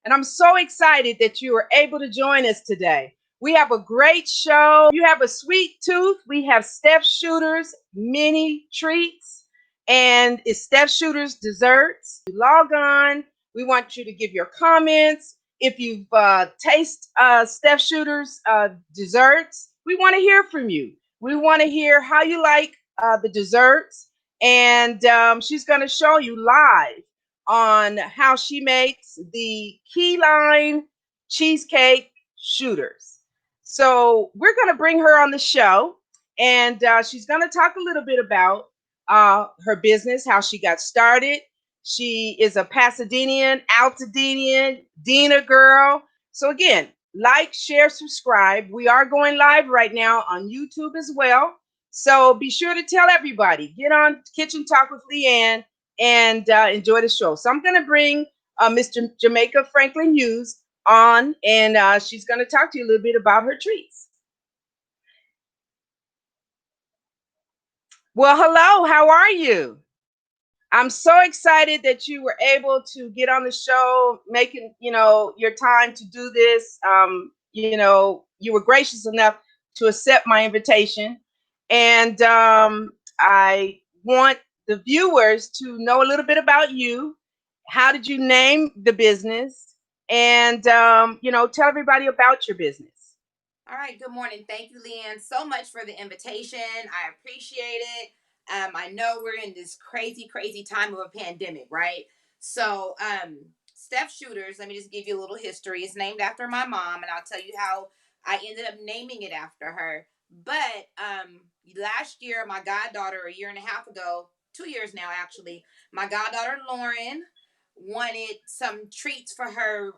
and I'm so excited that you are able to join us today. We have a great show. You have a sweet tooth. We have Steph Shooter's mini treats, and it's Steph Shooter's desserts. You log on. We want you to give your comments. If you've tasted Steph Shooter's desserts, we want to hear from you. We want to hear how you like the desserts, and she's going to show you live on how she makes the key lime cheesecake shooters. So we're going to bring her on the show, and she's going to talk a little bit about her business, how she got started. She is a Pasadena's, Altadenian, Dina girl. So again, like, share, subscribe. We are going live right now on YouTube as well. So be sure to tell everybody. Get on Kitchen Talk with Leanne and enjoy the show. So I'm going to bring Mr. Jamaica Franklin Hughes on, and she's going to talk to you a little bit about her treats. Well, hello. How are you? I'm so excited that you were able to get on the show, making your time to do this. You were gracious enough to accept my invitation, and I want the viewers to know a little bit about you. How did you name the business? And tell everybody about your business. All right, good morning. Thank you, Leanne, so much for the invitation. I appreciate it. I know we're in this crazy time of a pandemic, right? So, Steph Shooters, let me just give you a little history. It's named after my mom, and I'll tell you how I ended up naming it after her. But last year, my goddaughter, a year and a half ago, 2 years now actually, my goddaughter Lauren wanted some treats for her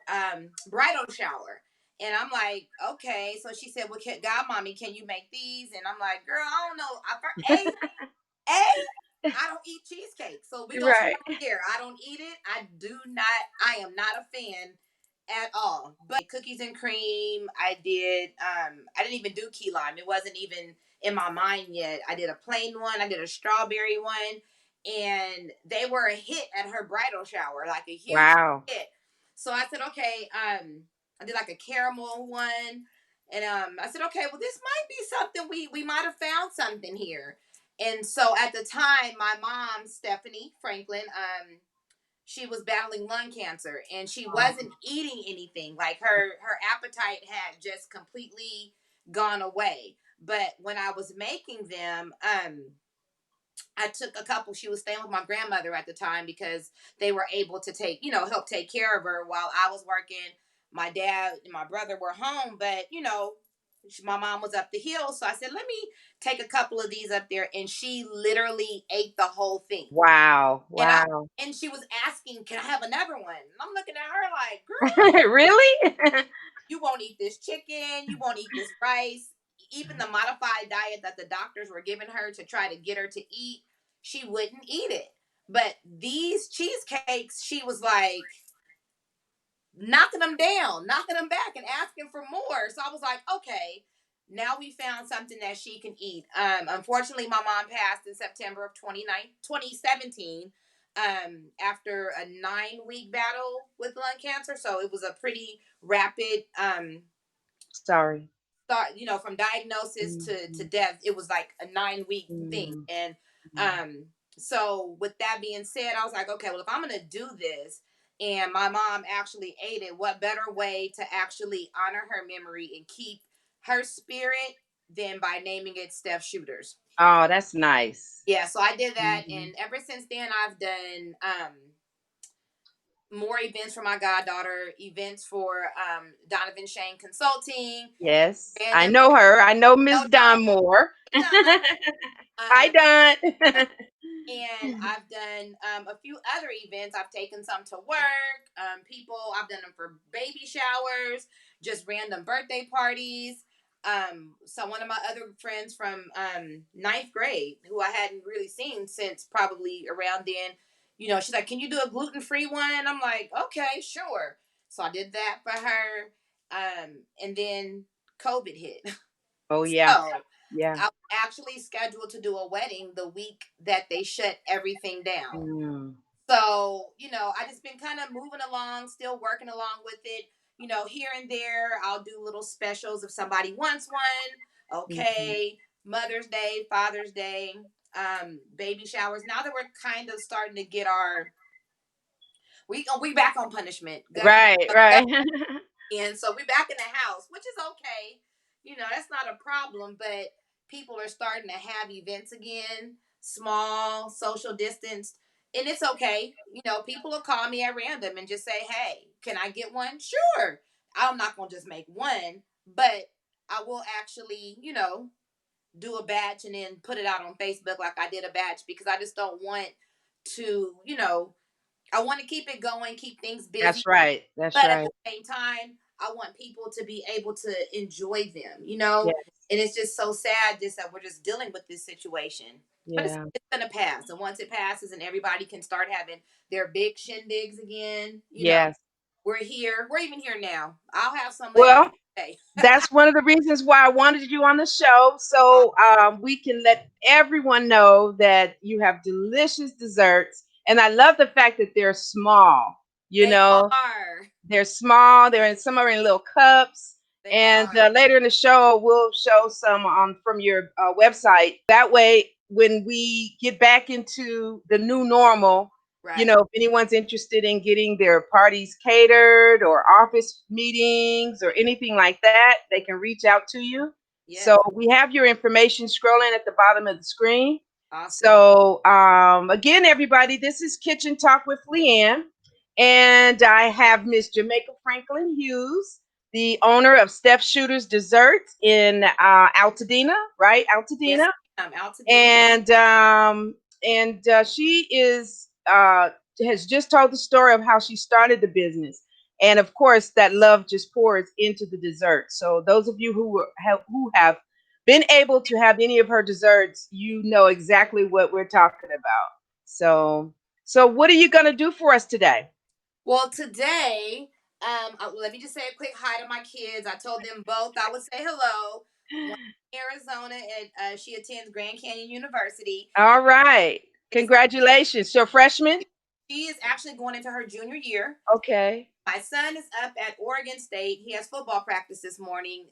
bridal shower. And I'm like, okay. So she said, well, God, mommy, can you make these? And I'm like, girl, I don't know. I don't eat cheesecake. So we gonna Right. start here. I don't eat it. I am not a fan at all. But cookies and cream, I didn't even do key lime. It wasn't even in my mind yet. I did a plain one, I did a strawberry one, and they were a hit at her bridal shower, like a huge Wow. hit. So I said, okay, I did like a caramel one. And I said, okay, well, this might be something we might have found something here. And so at the time, my mom, Stephanie Franklin, she was battling lung cancer and she wasn't eating anything. Like her appetite had just completely gone away. But when I was making them, I took a couple. She was staying with my grandmother at the time because they were able to help take care of her while I was working. My dad and my brother were home, but my mom was up the hill. So I said, let me take a couple of these up there. And she literally ate the whole thing. Wow. And I Wow. and she was asking, can I have another one? And I'm looking at her like, girl, Really? you won't eat this chicken, you won't eat this rice. Even the modified diet that the doctors were giving her to try to get her to eat, she wouldn't eat it. But these cheesecakes, she was like knocking them down, knocking them back, and asking for more. So I was like, okay, now we found something that she can eat. Unfortunately, my mom passed in September of 2017 after a 9-week battle with lung cancer. So it was a pretty rapid Sorry. start, from diagnosis to Mhm. death. It was like a 9-week thing. Mhm. And so with that being said, I was like, okay, well, if I'm gonna do this and my mom actually ate it, what better way to actually honor her memory and keep her spirit than by naming it Steph Shooters? Oh, that's nice. Yeah, so I did that, Mhm. and ever since then I've done more events for my goddaughter, events for Donovan Shane Consulting, Yes, I random know her. I know no Miss Don Don Moore. Don. Hi, Um, Don. and I've done a few other events. I've taken some to work. People, I've done them for baby showers, just random birthday parties. So one of my other friends from ninth grade, who I hadn't really seen since probably around then, she's like, "Can you do a gluten-free one?" And I'm like, "Okay, sure." So I did that for her. And then COVID hit. Oh yeah, So yeah. I was actually scheduled to do a wedding the week that they shut everything down. Mm. So, I just been kind of moving along, still working along with it. Here and there, I'll do little specials if somebody wants one. Mhm. Okay, Mother's Day, Father's Day, baby showers. Now that we're kind of starting to get we back on punishment. Right, right. And so we back in the house, which is okay. That's not a problem, but people are starting to have events again, small, social distance, and it's okay. People will call me at random and just say, "Hey, can I get one?" Sure. I'm not going to just make one, but I will actually, do a batch and then put it out on Facebook like I did a batch because I just don't want to, I want to keep it going, keep things busy, That's right. That's but at right. the same time, I want people to be able to enjoy them, Yes. And it's just so sad just that we're just dealing with this situation. But it's, Yeah. it's gonna pass. And once it passes and everybody can start having their big shindigs again, Yes. we're here. We're even here now. I'll have some later Well, today. that's one of the reasons why I wanted you on the show, so we can let everyone know that you have delicious desserts. And I love the fact that they're small. You They know, are. they're small. They're in some are in little cups. They And are. later in the show, we'll show some from your website. That way, when we get back into the new normal, Right. if anyone's interested in getting their parties catered or office meetings or anything like that, they can reach out to you. So Yes. we have your information scrolling at the bottom of the screen. Awesome. So again, everybody, this is Kitchen Talk with Leanne. And I have Miss Jamaica Franklin Hughes, the owner of Steph Shooter's Desserts in Altadena, right? Yes, Altadena. I'm out to dinner. And she is has just told the story of how she started the business. And of course, that love just pours into the dessert. So those of you who have been able to have any of her desserts, you know exactly what we're talking about. So what are you going to do for us today? Well, today, let me just say a quick hi to my kids. I told them both I would say hello. One in Arizona, and she attends Grand Canyon University. All right. Is Congratulations. So freshman? she is actually going into her junior year. Okay. My son is up at Oregon State. He has football practice this morning.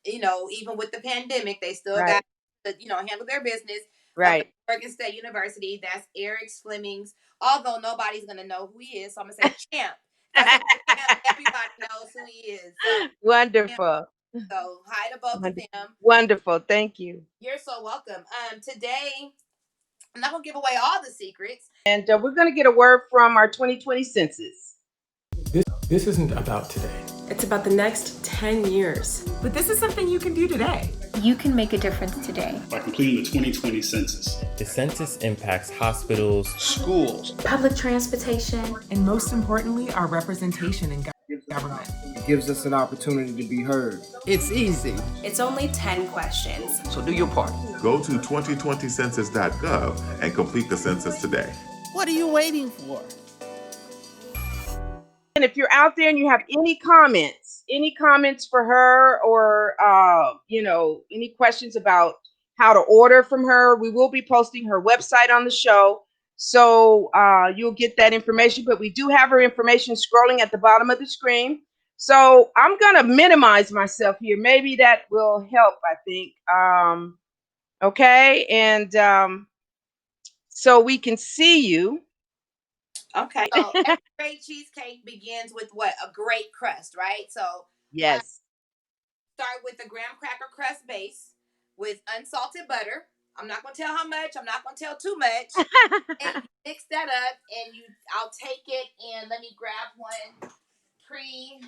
Even with the pandemic, they still got Right. to handle their business up at Right. Oregon State University. That's Eric Flemings. Although nobody's gonna know who he is, so I'm gonna say Champ. If I say Champ, everybody knows who he is. So, Champ, Wonderful. so hi to both of Wonderful. them. Wonderful. Thank you. You're so welcome. Today I'm not gonna give away all the secrets. And we're going to get a word from our 2020 census. This isn't about today. It's about the next 10 years. But this is something you can do today. You can make a difference today. By completing the 2020 census. The census impacts hospitals, schools, public transportation, and most importantly, our representation in government. It gives us an opportunity to be heard. It's easy. It's only 10 questions. So do your part. Go to 2020census.gov and complete the census today. What are you waiting for? And if you're out there and you have any comments for her or, any questions about how to order from her, we will be posting her website on the show. So you'll get that information. But we do have her information scrolling at the bottom of the screen. So I'm going to minimize myself here. Maybe that will help, I think. Okay. And so we can see you. Okay. So every great cheesecake begins with what? A great crust, right? So Yes. start with a graham cracker crust base with unsalted butter. I'm not gonna tell how much. I'm not gonna tell too much. And you mix that up, and I'll take it and let me grab one pre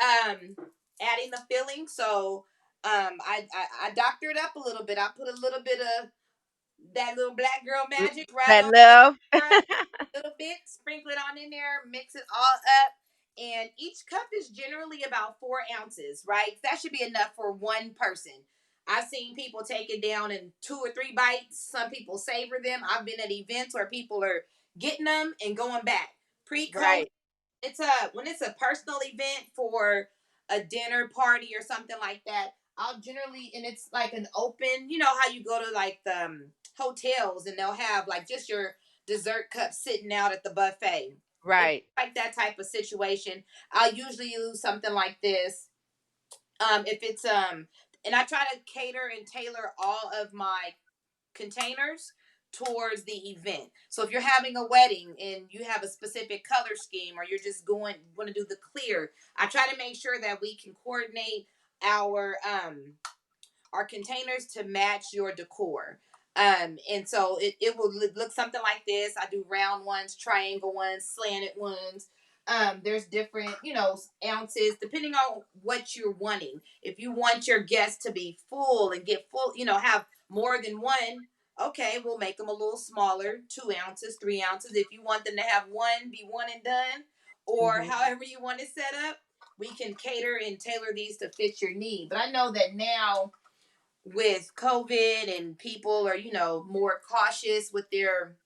adding the filling. So I doctor it up a little bit. I put a little bit of that little black girl magic right That on love. a little bit, sprinkle it on in there, mix it all up. And each cup is generally about 4 ounces, right? That should be enough for one person. I've seen people take it down in 2 or 3 bites. Some people savor them. I've been at events where people are getting them and going back. Pre-COVID, Right. when it's a personal event for a dinner party or something like that, I'll generally, and it's like an open, you know how you go to like the hotels, and they'll have like just your dessert cup sitting out at the buffet. If Right. like that type of situation, I'll usually use something like this. If it's and I try to cater and tailor all of my containers towards the event. So if you're having a wedding and you have a specific color scheme, or you're just going want to do the clear, I try to make sure that we can coordinate our containers to match your decor. And so it will look something like this. I do round ones, triangle ones, slanted ones. There's different, ounces depending on what you're wanting. If you want your guests to be full and get full, have more than one, okay, we'll make them a little smaller, 2 ounces, 3 ounces. If you want them to have one, be one and done, or Mhm. however you want it set up, we can cater and tailor these to fit your need. But I know that now with COVID and people are, more cautious with their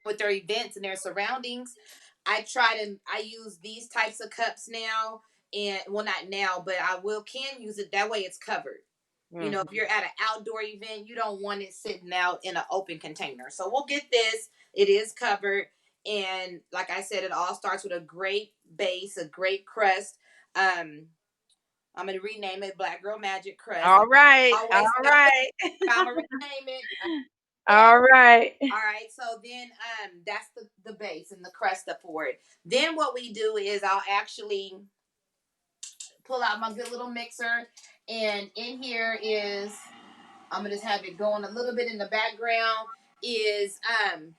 events and their surroundings. I use these types of cups now, and well, not now, but I will can use it that way. It's covered. If Mhm. you're at an outdoor event, you don't want it sitting out in an open container. So we'll get this. It is covered, and like I said, it all starts with a great base, a great crust. Um, I'm gonna rename it Black Girl Magic Crust. All right. All Always say right. I'm gonna rename it. Yeah. All right. All right. So then, that's the base and the crust up for it. Then what we do is I'll actually pull out my good little mixer, and in here is I'm gonna just have it going a little bit in the background is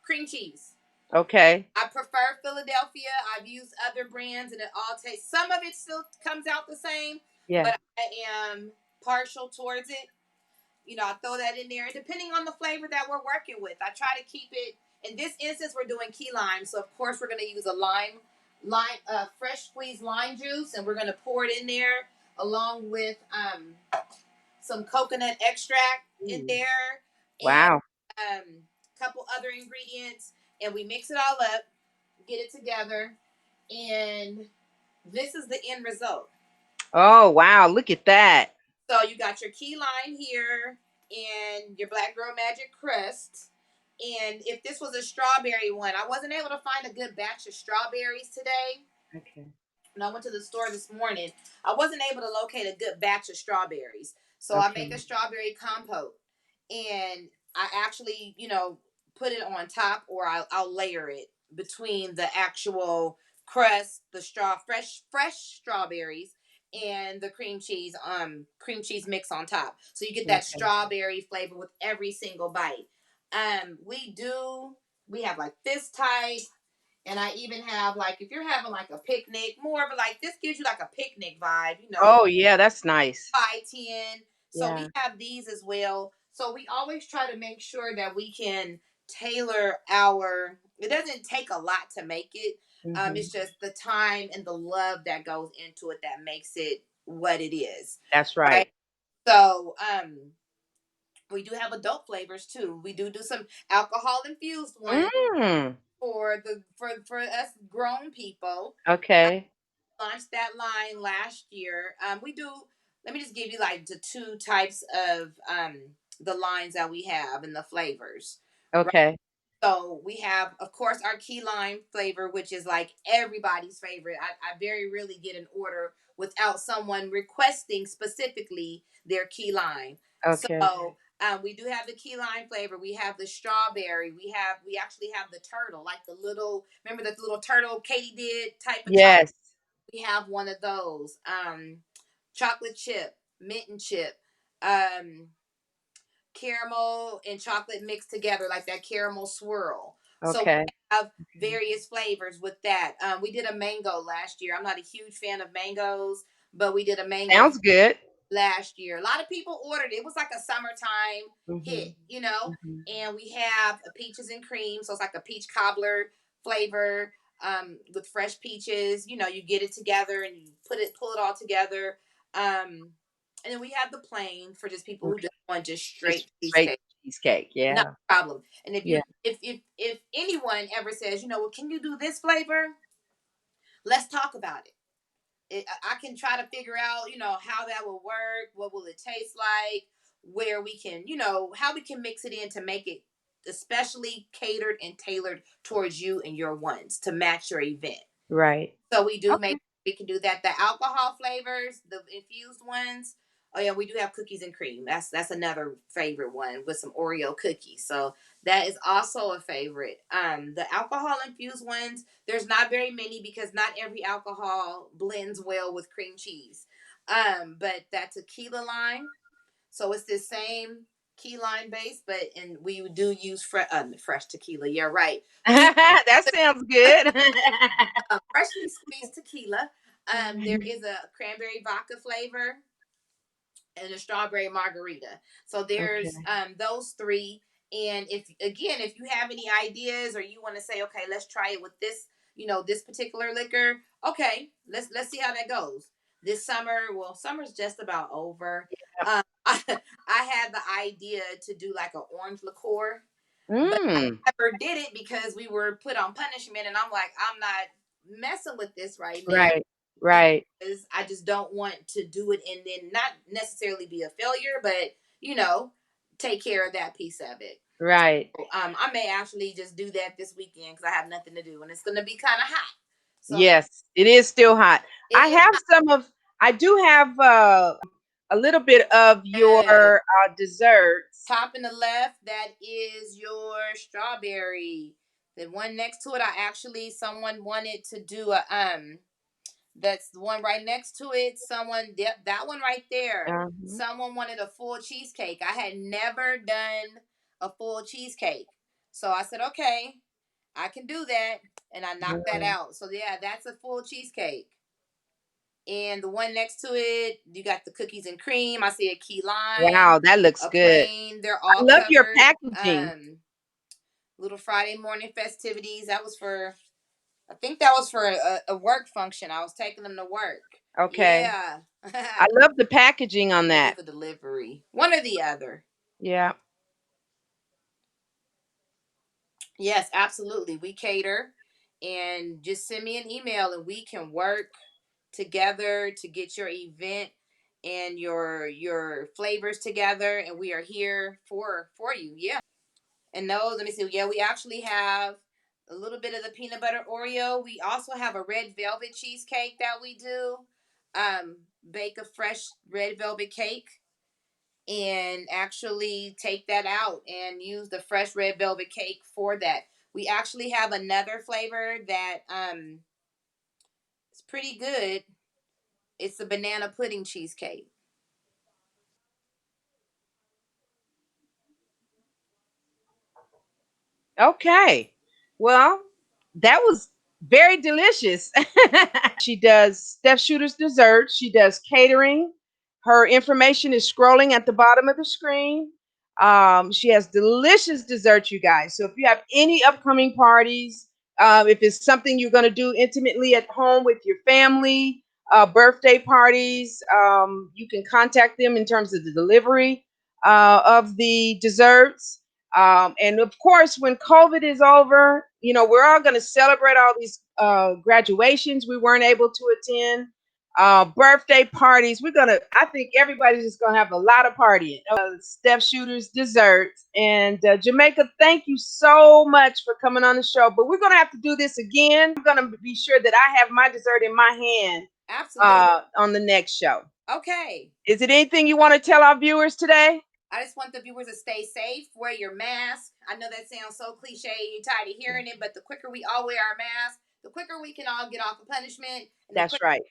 cream cheese. Okay. I prefer Philadelphia. I've used other brands and it all tastes. Some of it still comes out the same, Yeah. but I am partial towards it. I throw that in there. And depending on the flavor that we're working with, I try to keep it. In this instance, we're doing key lime. So, of course, we're going to use a fresh squeezed lime juice, and we're going to pour it in there along with some coconut extract in Ooh. there and Wow. a couple other ingredients. And we mix it all up, get it together, and this is the end result. Oh, wow. Look at that. So you got your key lime here and your Black Girl Magic crust. And if this was a strawberry one, I wasn't able to find a good batch of strawberries today. Okay. When I went to the store this morning, I wasn't able to locate a good batch of strawberries. So I Okay. make a strawberry compote. And I actually, put it on top, or I'll layer it between the actual crust, the fresh strawberries, and the cream cheese mix on top. So you get that Okay. strawberry flavor with every single bite. We have like this type, and I even have like if you're having like a picnic, more of a like this gives you like a picnic vibe, Oh, yeah. That's nice. 510. So Yeah. we have these as well. So we always try to make sure that we can tailor our. It doesn't take a lot to make it. Hmm. It's just the time and the love that goes into it that makes it what it is, That's right? right. So we do have adult flavors too. We do some alcohol infused ones Mm. for us grown people. Okay. Launched that line last year. We do. Let me just give you like the two types of the lines that we have and the flavors. Right. Okay. So we have, of course, our key lime flavor, which is like everybody's favorite. I very rarely get an order without someone requesting specifically their key lime. Okay. So we do have the key lime flavor. We have the strawberry. We actually have the turtle, like the little. Remember the little turtle Katie did type of chocolate. Yes. We have one of those. Chocolate chip, mint and chip, um, caramel and chocolate mixed together, like that caramel swirl. So Okay. we have various flavors with that. We did a mango last year. I'm not a huge fan of mangoes, but we did a mango Sounds good. last year. A lot of people ordered it. It was like a summertime Hmm. hit, Hmm. And we have a peaches and cream, so it's like a peach cobbler flavor with fresh peaches. You get it together and you pull it all together. And then we have the plain for just people who Okay. just want just straight Just straight cheesecake. cheesecake. No Yeah. problem. And if Yeah. you if anyone ever says, well, can you do this flavor? Let's talk about it. I can try to figure out, how that will work. What will it taste like? where we can, how we can mix it in to make it especially catered and tailored towards you and your ones to match your event. Right. So we do Okay. make we can do that. The alcohol flavors, the infused ones. Oh yeah, we do have cookies and cream. That's another favorite one with some Oreo cookies. So that is also a favorite. The alcohol infused ones, there's not very many because not every alcohol blends well with cream cheese. But that tequila line, so it's the same key lime base, but and we do use fresh tequila. You're right. We That sounds good. freshly squeezed tequila. There is a cranberry vodka flavor and a strawberry margarita. So there's Okay. those three. And if you have any ideas or you want to say, okay, let's try it with this, this particular liquor. Okay, let's see how that goes. This summer, well, summer's just about over. I had the idea to do like an orange liqueur, but I Mm. never did it because we were put on punishment, and I'm like, I'm not messing with this right now Right. Right. because I just don't want to do it and then not necessarily be a failure, but you know, take care of that piece of it. Right. I may actually just do that this weekend because I have nothing to do and it's gonna be kind of hot. So Yes, it is still hot. it I is have some of I do have a little bit of your desserts. top in the left. That is your strawberry. The one next to it, I actually someone wanted to do a That's the one right next to it. Yep, that one right there. Uh-huh. Someone wanted a full cheesecake. I had never done a full cheesecake. So I said, okay, I can do that. And I knocked that Mm. out. So yeah, that's a full cheesecake. And the one next to it, you got the cookies and cream. I see a key lime, Wow, that looks a good. plain. They're I all love your covered. packaging. Little Friday morning festivities. I think that was for a work function. I was taking them to work. Okay. Yeah. I love the packaging on Maybe that. for delivery. One or the other. Yeah. Yes, absolutely. We cater and just send me an email and we can work together to get your event and your flavors together and we are here for you. Yeah. And those, let me see. Yeah, we actually have a little bit of the peanut butter Oreo. We also have a red velvet cheesecake that we do. Bake a fresh red velvet cake and actually take that out and use the fresh red velvet cake for that. We actually have another flavor that is pretty good. It's a banana pudding cheesecake. Okay. Well, that was very delicious. She does Steph Shooter's Desserts. She does catering. Her information is scrolling at the bottom of the screen. She has delicious desserts, you guys. So if you have any upcoming parties, if it's something you're going to do intimately at home with your family, birthday parties, you can contact them in terms of the delivery of the desserts. And of course, when COVID is over, we're all going to celebrate all these graduations we weren't able to attend, birthday parties. I think everybody's just going to have a lot of partying. Steph Shooter's Desserts. And Jamaica, thank you so much for coming on the show. But we're going to have to do this again. I'm going to be sure that I have my dessert in my hand Absolutely. on the next show. Okay. Is it anything you want to tell our viewers today? I just want the viewers to stay safe, wear your mask. I know that sounds so cliche, you're tired of hearing it, but the quicker we all wear our masks, the quicker we can all get off of punishment, and the That's quicker right.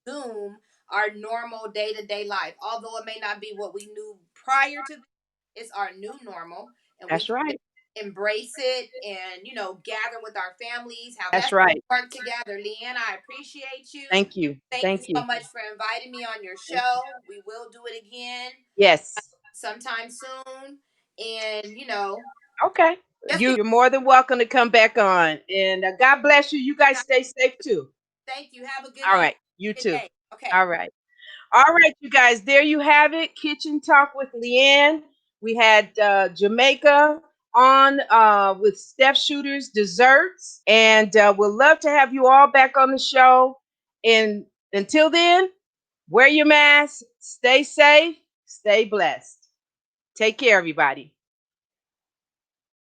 we resume our normal day-to-day life. Although it may not be what we knew prior to this, it's our new normal, and we That's can right. embrace it and gather with our families. How That's let's right. work together. Leanne, I appreciate you. Thank you. Thank you Thank you. so much for inviting me on your Thank you. show. We will do it again Yes. sometime soon. And Okay. just You're more than welcome to come back on. And God bless you. You guys stay safe too. thank you. Have a good All evening. right. You Good too. day. Okay. All right. All right, you guys. There you have it. Kitchen Talk with Leanne. We had Jamaica on with Steph Shooter's Desserts. And we'll love to have you all back on the show. And until then, wear your mask, stay safe, stay blessed. Take care, everybody.